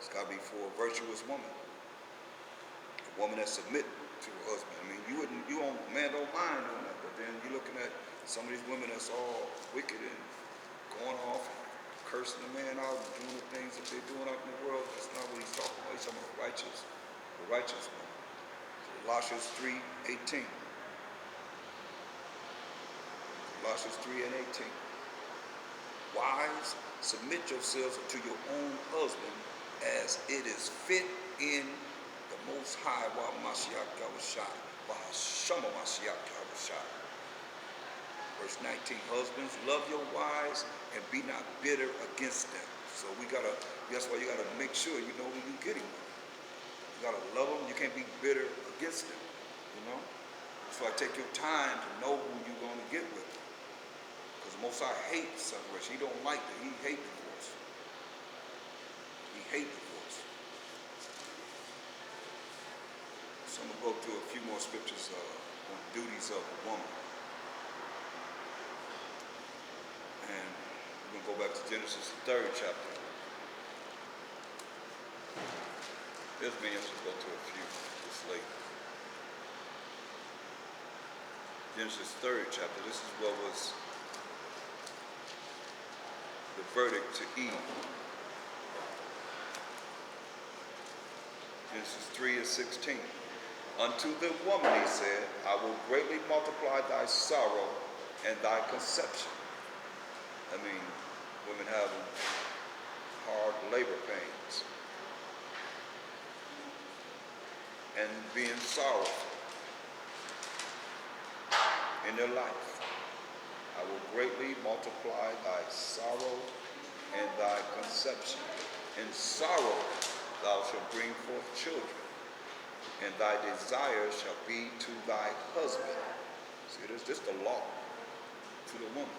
It's got to be for a virtuous woman, a woman that submit to her husband. I mean, man don't mind doing that, but then you're looking at some of these women that's all wicked and going off and cursing the man out and doing the things that they're doing out in the world. That's not what he's talking about. He's talking about the righteous woman. Colossians 3:18. Colossians 3 and 18. Wives, submit yourselves to your own husband as it is fit in the Most High, while Mashiach Yahushua, Shama Mashiach Yahushua. Verse 19, husbands, love your wives and be not bitter against them. So that's why you gotta make sure you know who you're getting with. You gotta love them, you can't be bitter against them, you know? So take your time to know who you're gonna get with. Because Most High hates separation. He don't like that. He hates divorce. He hates divorce. So I'm gonna go through a few more scriptures on duties of a woman. And we're going to go back to Genesis, the 3rd chapter. There's many, I should go to a few this late. Genesis 3rd chapter. This is what was the verdict to Eve. Genesis 3:16. Unto the woman he said, I will greatly multiply thy sorrow and thy conception. I mean, women having hard labor pains and being sorrowful in their life. I will greatly multiply thy sorrow and thy conception. In sorrow thou shalt bring forth children, and thy desire shall be to thy husband. See, this is the law to the woman.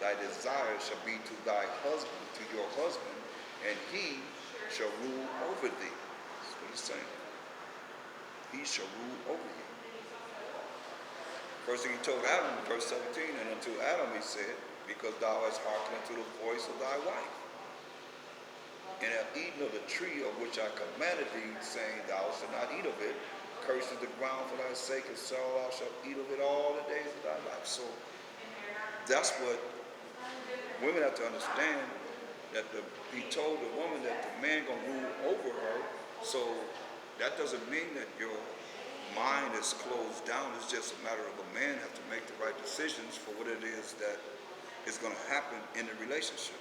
Thy desire shall be to thy husband, to your husband, and he shall rule over thee. That's what he's saying. He shall rule over you. First thing he told Adam in verse 17, and unto Adam he said, because thou hast hearkened unto the voice of thy wife, and have eaten of the tree of which I commanded thee, saying, thou shalt not eat of it. Cursed is the ground for thy sake, and so thou shalt eat of it all the days of thy life. So that's what women have to understand, that he told the woman that the man gonna rule over her. So that doesn't mean that your mind is closed down. It's just a matter of a man have to make the right decisions for what it is that is going to happen in the relationship.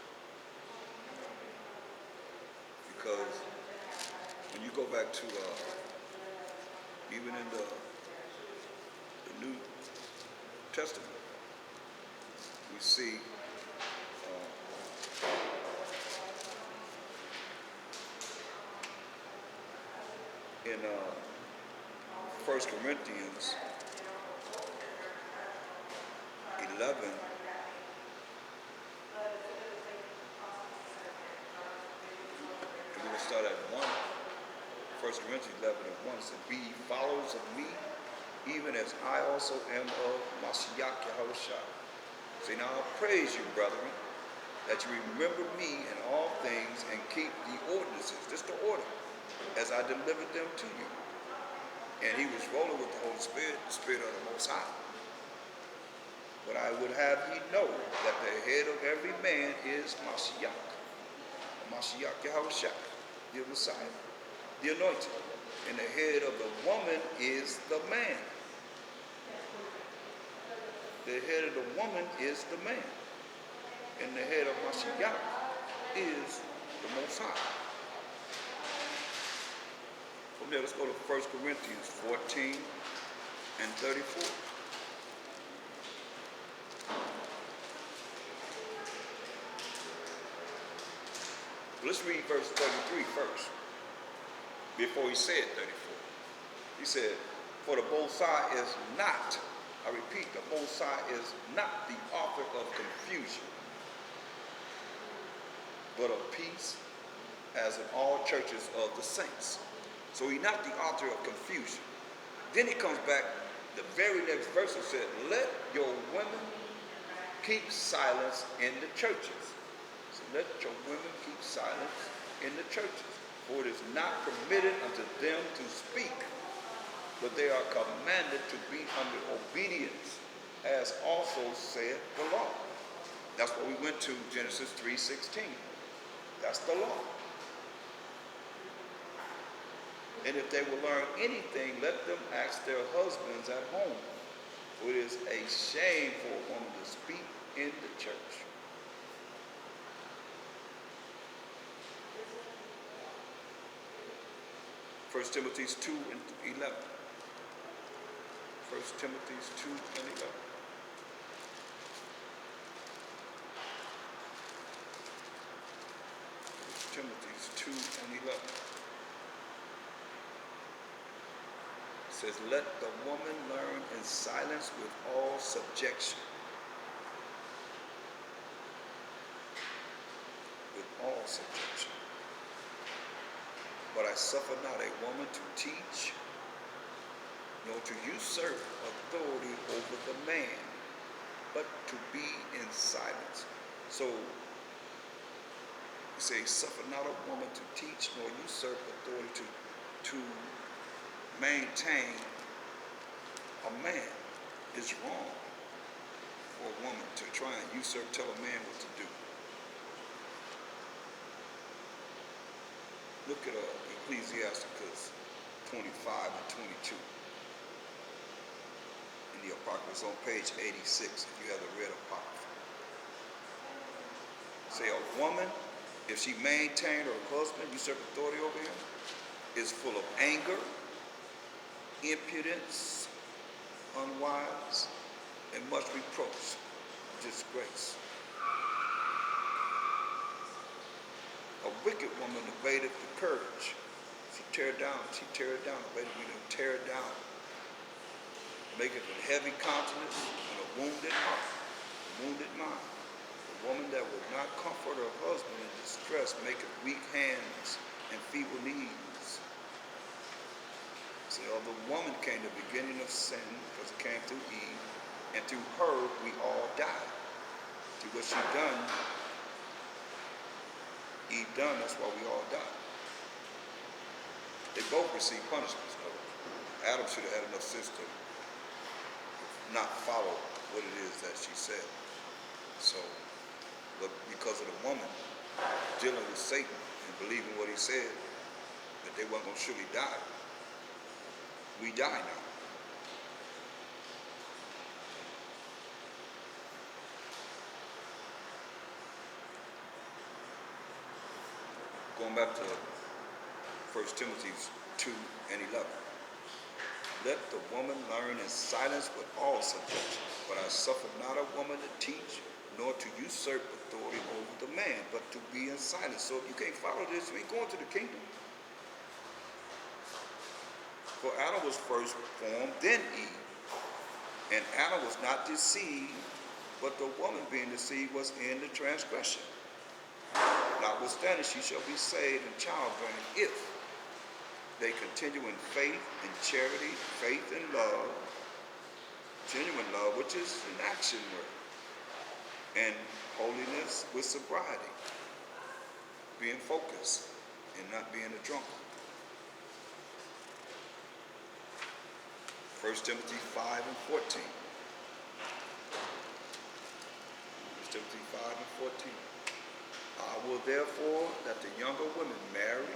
Because when you go back to even in the New Testament, we see in 1 Corinthians 11, we're going to start at 1. 1 Corinthians 11 and 1 said, be ye followers of me, even as I also am of Mashiach Yahushua. See, now I praise you, brethren, that you remember me in all things and keep the ordinances, just the order, as I delivered them to you. And he was rolling with the Holy Spirit, the Spirit of the Most High. But I would have ye know that the head of every man is Mashiach. Mashiach Yahushua, the Messiah, the anointed. And the head of the woman is the man. The head of the woman is the man. And the head of Mashiach is the Most High. From there, let's go to 1 Corinthians 14 and 34. Let's read verse 33 first, before he said 34. He said, for the Most High is not, I repeat, the Most High is not the author of confusion, but of peace, as in all churches of the saints. So he's not the author of confusion. Then he comes back, the very next verse and said, let your women keep silence in the churches. So let your women keep silence in the churches. For it is not permitted unto them to speak, but they are commanded to be under obedience, as also said the law. That's what we went to, Genesis 3:16. That's the law. And if they will learn anything, let them ask their husbands at home. For it is a shame for a woman to speak in the church. First Timothy 2:11. 1 Timothy 2:11. 1 Timothy 2:11. Says, let the woman learn in silence with all subjection. With all subjection. But I suffer not a woman to teach, nor to usurp authority over the man, but to be in silence. So, you say, suffer not a woman to teach, nor usurp authority to maintain a man. It's wrong for a woman to try and usurp, tell a man what to do. Look at Ecclesiasticus 25 and 22. In the Apocrypha, it's on page 86 if you haven't read Apocrypha. Say a woman, if she maintained her husband, usurp authority over him, is full of anger, impudence, unwise, and much reproach, disgrace. A wicked woman abated the courage. She tear it down, abated meaning tear it down. Make it a heavy countenance and a wounded heart, a wounded mind. A woman that would not comfort her husband in distress, maketh weak hands and feeble knees. See, the woman came the beginning of sin because it came through Eve, and through her we all died. Through what she done, Eve done, that's why we all died. They both received punishments, though. Adam should have had enough sense to not follow what it is that she said. So, but because of the woman dealing with Satan and believing what he said, that they weren't going to surely die, we die now. Going back to 1 Timothy 2:11. Let the woman learn in silence with all subjection. But I suffer not a woman to teach, nor to usurp authority over the man, but to be in silence. So if you can't follow this, you ain't going to the kingdom. For Adam was first formed, then Eve. And Adam was not deceived, but the woman being deceived was in the transgression. Notwithstanding, she shall be saved in childbearing if they continue in faith and charity, faith and love, genuine love, which is an action word, and holiness with sobriety, being focused and not being a drunkard. 1 Timothy 5 and 14. 1 Timothy 5 and 14. I will therefore that the younger women marry,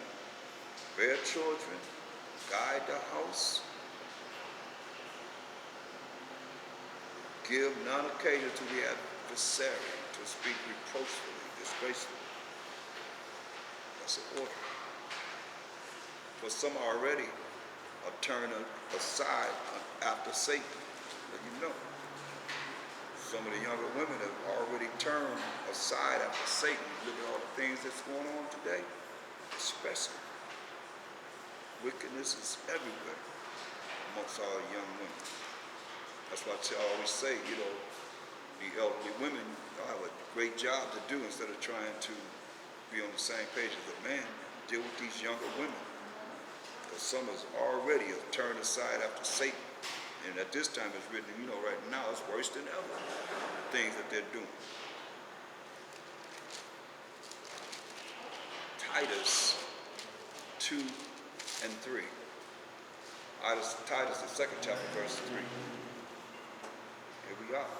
bear children, guide the house, give none occasion to the adversary to speak reproachfully, disgracefully. That's an order. For some already are turned aside after Satan. Let you know. Some of the younger women have already turned aside after Satan. Look at all the things that's going on today, especially. Wickedness is everywhere amongst all young women. That's why I always say, the elderly women have a great job to do instead of trying to be on the same page as a man. Deal with these younger women. Because some is already turned aside after Satan. And at this time it's written, right now it's worse than ever, the things that they're doing. Titus 2 and 3. Titus, the second chapter, verse 3. Here we are.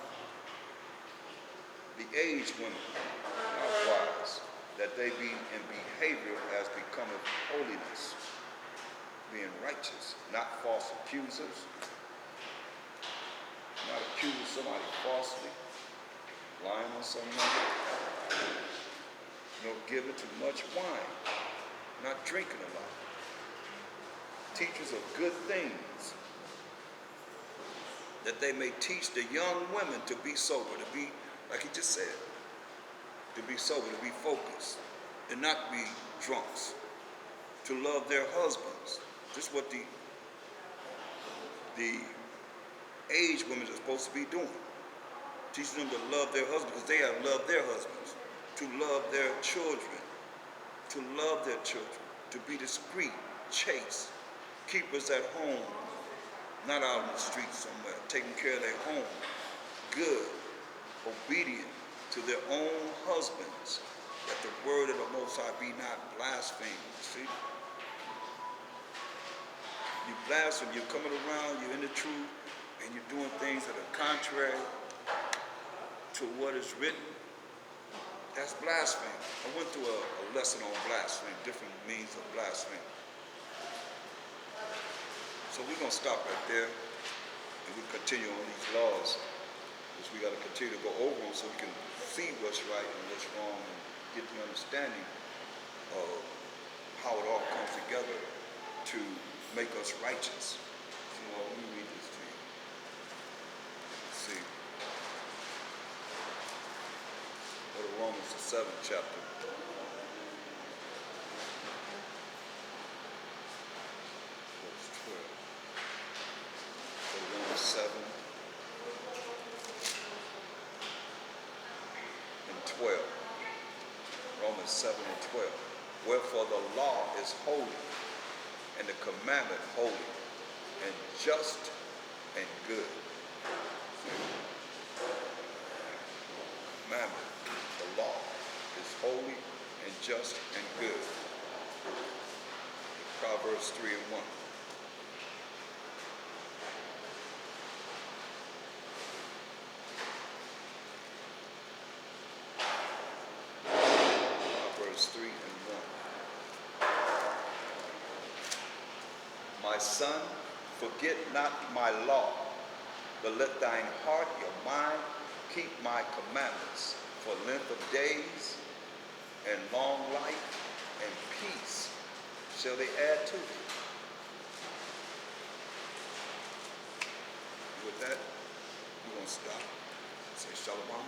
The aged women, likewise, that they be in behavior as becometh holiness, being righteous, not false accusers, not accusing somebody falsely, lying on someone, nor giving too much wine, not drinking a lot. Teachers of good things, that they may teach the young women to be sober, to be, like he just said, to be sober, to be focused, and not be drunks, to love their husbands. This is what the aged women are supposed to be doing. Teaching them to love their husbands, because they have loved their husbands, to love their children, to be discreet, chaste, keepers at home, not out in the streets somewhere, taking care of their home, good, obedient to their own husbands, that the word of the Most High be not blasphemed. See? You blaspheme, you're coming around, you're in the truth, and you're doing things that are contrary to what is written. That's blasphemy. I went through a lesson on blasphemy, different means of blasphemy. So we're going to stop right there, and we continue on these laws, because we got to continue to go over them so we can see what's right and what's wrong, and get the understanding of how it all comes together to make us righteous. So let me read this to you. Let's see. Go to Romans, the 7th chapter. Verse 12. Go to Romans 7 and 12. Romans 7 and 12. Wherefore the law is holy, and the commandment holy, and just and good. Commandment, the law, is holy and just and good. Proverbs 3 and 1. Proverbs 3 and 1. My son, forget not my law, but let thine heart, your mind, keep my commandments, for length of days and long life and peace shall they add to thee. With that, we're going to stop. Say shalom.